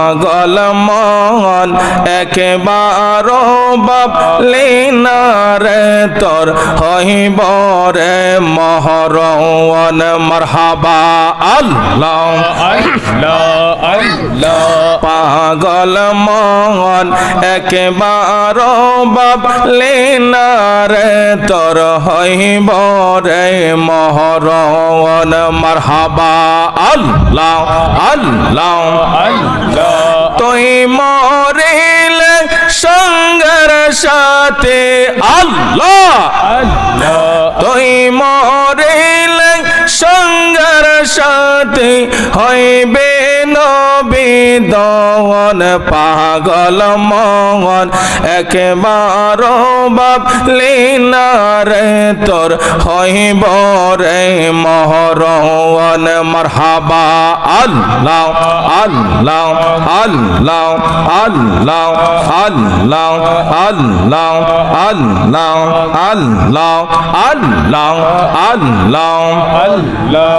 পাগল মন একবারও ভাবলি না রে তোর হইব রে মহরওয়ান মারহাবা আল্লাহ আল্লাহ আল্লাহ পাগল মন একবারও ভাবলি না রে তোর হইব রে মহরওয়ান মারহাবা আল্লাহ আল্লাহ আল্লাহ তুই মরিলে সঙ্গের সাথে আল্লাহ আল্লাহ তুই মরিলে সঙ্গের সাথে হইবে নবী দওয়ান পাগল মন একবার ভাবলি না রে তোর হইব রে মহরওয়ান মারহাবা আল্লাহ আল্লাহ আল্লাহ আল্লাহ আল্লাহ আল্লাহ আল্লাহ আল্লাহ আল্লাহ আল্লাহ আল্লাহ